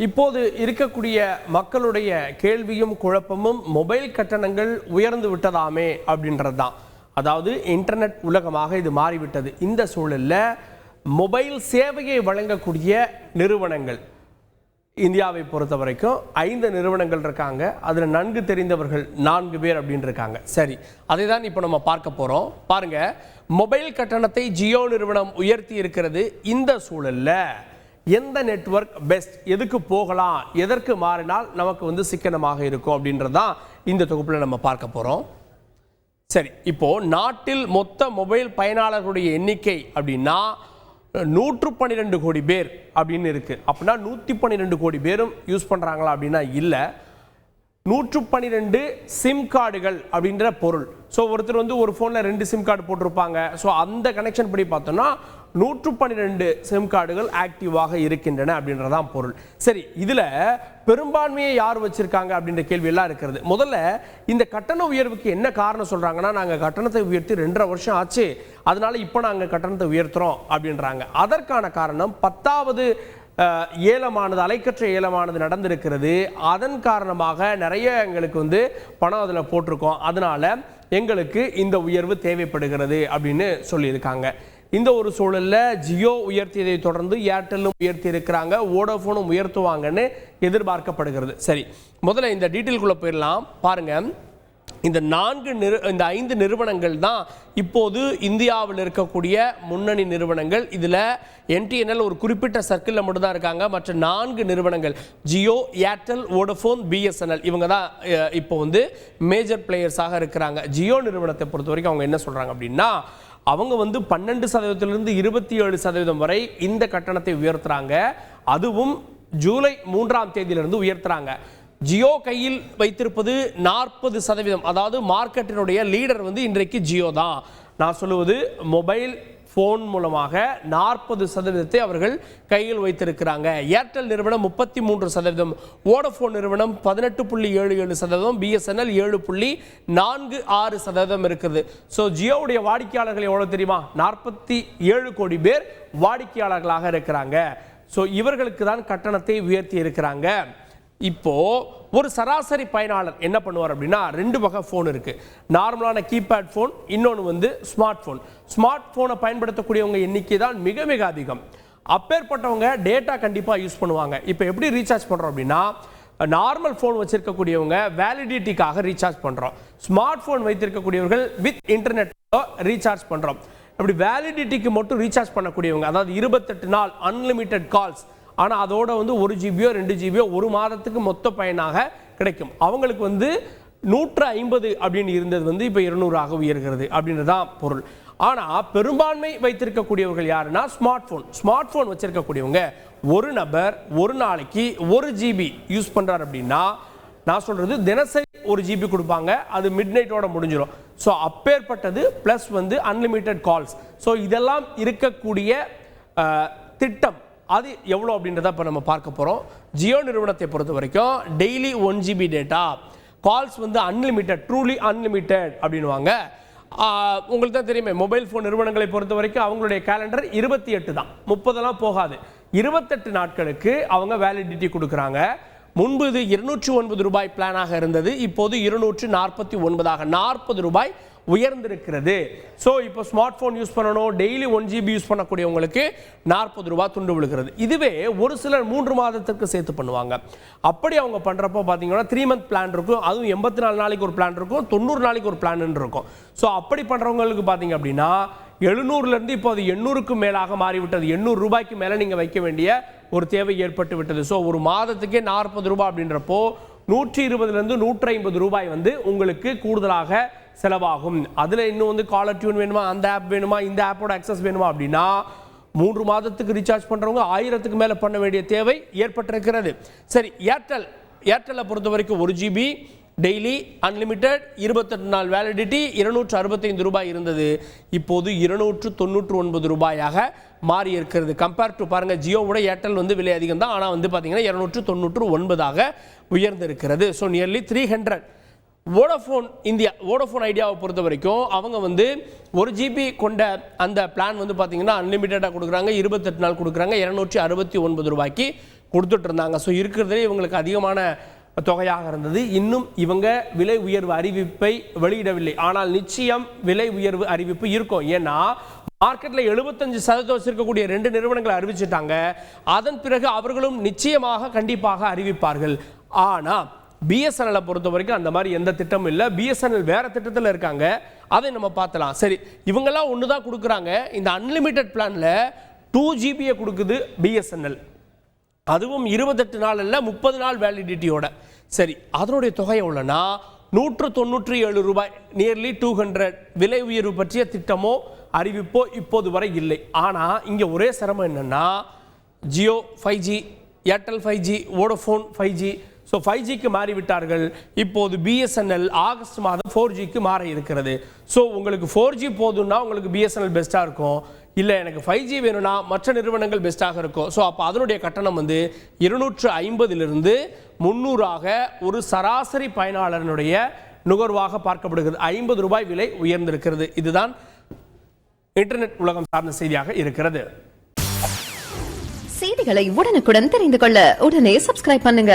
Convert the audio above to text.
இப்போது இருக்கக்கூடிய மக்களுடைய கேள்வியும் குழப்பமும் மொபைல் கட்டணங்கள் உயர்ந்து விட்டதாமே அப்படின்றது தான். அதாவது இன்டர்நெட் உலகமாக இது மாறிவிட்டது. இந்த சூழலில் மொபைல் சேவையை வழங்கக்கூடிய நிறுவனங்கள் இந்தியாவை பொறுத்த வரைக்கும் 5 நிறுவனங்கள் இருக்காங்க. அதில் நன்கு தெரிந்தவர்கள் 4 பேர் அப்படின்னு இருக்காங்க. சரி, அதை தான் இப்போ நம்ம பார்க்க போகிறோம். பாருங்க, மொபைல் கட்டணத்தை ஜியோ நிறுவனம் உயர்த்தி இருக்கிறது. இந்த சூழலில் எந்த நெட்வொர்க் பெஸ்ட், எதுக்கு போகலாம், எதற்கு மாறினால் நமக்கு சிக்கனமாக இருக்கும் அப்படின்றதான் இந்த தொகுப்பில் நம்ம பார்க்க போகிறோம். சரி, இப்போ நாட்டில் மொத்த மொபைல் பயனாளர்களுடைய எண்ணிக்கை அப்படின்னா 112 கோடி பேர் அப்படின்னு இருக்கு. அப்படின்னா 112 கோடி பேரும் யூஸ் பண்றாங்களா அப்படின்னா இல்லை, 112 சிம் கார்டுகள் அப்படின்ற பொருள். ஸோ ஒருத்தர் ஒரு ஃபோனில் 2 சிம் கார்டு போட்டிருப்பாங்க. ஸோ அந்த கனெக்ஷன் படி பார்த்தோம்னா 112 சிம் கார்டுகள் ஆக்டிவாக இருக்கின்றன அப்படின்றதான் பொருள். சரி, இதில் பெரும்பான்மையை யார் வச்சிருக்காங்க அப்படின்ற கேள்வி எல்லாம் இருக்கிறது. முதல்ல இந்த கட்டண உயர்வுக்கு என்ன காரணம் சொல்றாங்கன்னா, நாங்கள் கட்டணத்தை உயர்த்தி 2.5 வருஷம் ஆச்சு, அதனால இப்போ நாங்கள் கட்டணத்தை உயர்த்துறோம் அப்படின்றாங்க. அதற்கான காரணம் 10வது ஏலமானது, அலைக்கற்ற ஏலமானது நடந்திருக்கிறது. அதன் காரணமாக நிறைய எங்களுக்கு பணம் அதில் போட்டிருக்கோம், அதனால எங்களுக்கு இந்த உயர்வு தேவைப்படுகிறது அப்படின்னு சொல்லியிருக்காங்க. இந்த ஒரு சூழலில் ஜியோ உயர்த்தியதை தொடர்ந்து ஏர்டெல்லும் உயர்த்தி இருக்கிறாங்க, வோடோஃபோனும் உயர்த்துவாங்கன்னு எதிர்பார்க்கப்படுகிறது. சரி, முதல்ல இந்த டீட்டெயில்குள்ளே போயிடலாம். பாருங்க, இந்த 5 நிறுவனங்கள் தான் இப்போது இந்தியாவில் இருக்கக்கூடிய முன்னணி நிறுவனங்கள். இதில் என்டிஎன்எல் ஒரு குறிப்பிட்ட சர்க்கிளில் மட்டும் தான் இருக்காங்க. மற்ற 4 நிறுவனங்கள் ஜியோ, ஏர்டெல், வோடோஃபோன், பிஎஸ்என்எல் இவங்க தான் இப்போ மேஜர் பிளேயர்ஸாக இருக்கிறாங்க. ஜியோ நிறுவனத்தை பொறுத்த வரைக்கும் அவங்க என்ன சொல்கிறாங்க அப்படின்னா, அவங்க 12%லிருந்து 27% வரை இந்த கட்டணத்தை உயர்த்துறாங்க. அதுவும் ஜூலை 3ஆம் தேதியிலிருந்து உயர்த்துறாங்க. ஜியோ கையில் வைத்திருப்பது 40%. அதாவது மார்க்கெட்டினுடைய லீடர் இன்றைக்கு ஜியோ தான். நான் சொல்லுவது மொபைல் ஃபோன் மூலமாக 40% அவர்கள் கையில் வைத்திருக்கிறாங்க. ஏர்டெல் நிறுவனம் 33%, வோடோஃபோன் நிறுவனம் 18.77%, பிஎஸ்என்எல் 7.46% இருக்குது. ஸோ ஜியோவுடைய வாடிக்கையாளர்கள் எவ்வளோ தெரியுமா? 47 கோடி பேர் வாடிக்கையாளர்களாக இருக்கிறாங்க. ஸோ இவர்களுக்கு தான் கட்டணத்தை உயர்த்தி இருக்கிறாங்க. இப்போ ஒரு சராசரி பயனாளர் என்ன பண்ணுவார் அப்படின்னா, 2 வகை ஃபோன் இருக்கு. நார்மலான கீபேட் ஃபோன், இன்னொன்று ஸ்மார்ட் ஃபோன். ஸ்மார்ட் ஃபோனை பயன்படுத்தக்கூடியவங்க எண்ணிக்கை தான் மிக மிக அதிகம். அப்பேற்பட்டவங்க டேட்டா கண்டிப்பாக யூஸ் பண்ணுவாங்க. இப்போ எப்படி ரீசார்ஜ் பண்ணுறோம் அப்படின்னா, நார்மல் ஃபோன் வச்சிருக்கக்கூடியவங்க வேலிடிட்டிக்காக ரீசார்ஜ் பண்ணுறோம். ஸ்மார்ட் ஃபோன் வைத்திருக்கக்கூடியவர்கள் வித் இன்டர்நெட் ரீசார்ஜ் பண்ணுறோம். அப்படி வேலிடிட்டிக்கு மட்டும் ரீசார்ஜ் பண்ணக்கூடியவங்க, அதாவது 28 நாள் அன்லிமிட்டெட் கால்ஸ், ஆனால் அதோட 1 ஜிபியோ 2 ஜிபியோ ஒரு மாதத்துக்கு மொத்த பயனாக கிடைக்கும். அவங்களுக்கு 150 அப்படின்னு இருந்தது இப்போ 200ஆக உயர்கிறது அப்படின்றதான் பொருள். ஆனால் பெரும்பான்மை வைத்திருக்கக்கூடியவர்கள் யாருன்னா ஸ்மார்ட் ஃபோன் வச்சிருக்கக்கூடியவங்க. ஒரு நபர் ஒரு நாளைக்கு 1 ஜிபி யூஸ் பண்ணுறார் அப்படின்னா, நான் சொல்றது தினசரி 1 ஜிபி கொடுப்பாங்க, அது மிட் நைட்டோட முடிஞ்சிடும். ஸோ அப்பேற்பட்டது ப்ளஸ் அன்லிமிட்டெட் கால்ஸ். ஸோ இதெல்லாம் இருக்கக்கூடிய திட்டம் அது எவ்வளோ அப்படின்றத இப்போ நம்ம பார்க்க போகிறோம். ஜியோ நிறுவனத்தை பொறுத்த வரைக்கும் daily 1 GB data, calls unlimited, truly unlimited அப்படின்வாங்க. உங்களுக்கு தான் தெரியுமே, மொபைல் ஃபோன் நிறுவனங்களை பொறுத்த வரைக்கும் அவங்களுடைய கேலண்டர் 28 தான், 30 போகாது. 28 நாட்களுக்கு அவங்க வேலிடிட்டி கொடுக்குறாங்க. முன்பு இது 209 ரூபாய் பிளானாக இருந்தது, இப்போது 249ஆக 40 ரூபாய் உயர்ந்திருக்கிறது. ஸோ இப்போ ஸ்மார்ட் ஃபோன் யூஸ் பண்ணணும், டெய்லி 1 ஜிபி யூஸ் பண்ணக்கூடியவங்களுக்கு 40 ரூபாய் துண்டு விழுகிறது. இதுவே ஒரு சிலர் 3 மாதத்திற்கு சேர்த்து பண்ணுவாங்க. அப்படி அவங்க பண்ணுறப்போ பார்த்தீங்கன்னா 3 மந்த் பிளான் இருக்கும், அதுவும் 84 நாளைக்கு ஒரு பிளான் இருக்கும், 90 நாளைக்கு ஒரு பிளான் இருக்கும். ஸோ அப்படி பண்ணுறவங்களுக்கு பார்த்தீங்க அப்படின்னா 700லேருந்து இப்போ அது 800க்கு மேலாக மாறிவிட்டது. 800 ரூபாய்க்கு மேலே நீங்கள் வைக்க வேண்டிய ஒரு தேவை ஏற்பட்டு விட்டது. ஸோ ஒரு மாதத்துக்கே 40 ரூபாய் அப்படின்றப்போ 120லேருந்து 150 ரூபாய் உங்களுக்கு கூடுதலாக செலவாகும். அதில் இன்னும் காலர் டியூன் வேணுமா, அந்த ஆப் வேணுமா, இந்த ஆப்போட அக்சஸ் வேணுமா அப்படின்னா 3 மாதத்துக்கு ரீசார்ஜ் பண்ணுறவங்க 1000க்கு மேலே பண்ண வேண்டிய தேவை ஏற்பட்டிருக்கிறது. சரி, ஏர்டெல்லை பொறுத்த வரைக்கும் 1 ஜிபி டெய்லி அன்லிமிட்டெட், 28 நாள் வேலிடிட்டி, 265 ரூபாய் இருந்தது, இப்போது 299 ரூபாயாக மாறி இருக்கிறது. கம்பேர் டு பாருங்க, ஜியோவோட ஏர்டெல் விலை அதிகம் தான், ஆனால் பார்த்தீங்கன்னா 299ஆக உயர்ந்திருக்கிறது. So nearly 300. வோடோஃபோன் ஐடியாவை பொறுத்த வரைக்கும் அவங்க 1 ஜிபி கொண்ட அந்த பிளான் பார்த்தீங்கன்னா அன்லிமிட்டடாக கொடுக்குறாங்க, 28 நாள் கொடுக்குறாங்க, 269 ரூபாய்க்கு கொடுத்துட்டு இருந்தாங்க. ஸோ இருக்கிறதுலே இவங்களுக்கு அதிகமான தொகையாக இருந்தது. இன்னும் இவங்க விலை உயர்வு அறிவிப்பை வெளியிடவில்லை. ஆனால் நிச்சயம் விலை உயர்வு அறிவிப்பு இருக்கும். ஏன்னா மார்க்கெட்ல 75% வச்சிருக்கக்கூடிய 2 நிறுவனங்கள் அறிவிச்சிட்டாங்க. அதன் பிறகு அவர்களும் நிச்சயமாக கண்டிப்பாக அறிவிப்பார்கள். ஆனா பிஎஸ்என்எல் பொறுத்த வரைக்கும் அந்த மாதிரி எந்த திட்டமும் இல்லை. பிஎஸ்என்எல் வேற திட்டத்தில் இருக்காங்க, அதை நம்ம பார்க்கலாம். சரி, இவங்கெல்லாம் ஒன்று தான் கொடுக்குறாங்க. இந்த அன்லிமிட்டெட் பிளான்ல 2 GB கொடுக்குது பிஎஸ்என்எல், அதுவும் 28 நாள் அல்ல 30 நாள் வேலிடிட்டியோட. சரி, அதனுடைய தொகை எவ்வளோனா 197 ரூபாய், நியர்லி 200. விலை உயர்வு பற்றிய திட்டமோ அறிவிப்போ இப்போது வரை இல்லை. ஆனால் இங்கே ஒரே சிரமம் என்னன்னா Jio 5G, Airtel 5G, Vodafone 5G. So 5Gக்கு மாறிவிட்டார்கள். இப்போது பிஎஸ்என்எல் ஆகஸ்ட் மாதம் 4Gக்கு மாற இருக்கிறது. ஸோ உங்களுக்கு 4G போதும்னா உங்களுக்கு பிஎஸ்என்எல் பெஸ்ட்டாக இருக்கும். இல்லை எனக்கு 5G வேணும்னா மற்ற நிறுவனங்கள் பெஸ்ட்டாக இருக்கும். ஸோ அப்போ அதனுடைய கட்டணம் 250 300 ஒரு சராசரி பயனாளர்களுடைய நுகர்வாக பார்க்கப்படுகிறது. 50 ரூபாய் விலை உயர்ந்திருக்கிறது. இதுதான் இன்டர்நெட் உலகம் சார்ந்த செய்தியாக இருக்கிறது. செய்திகளை உடனுக்குடன் தெரிந்து கொள்ள உடனே சப்ஸ்கிரைப் பண்ணுங்க.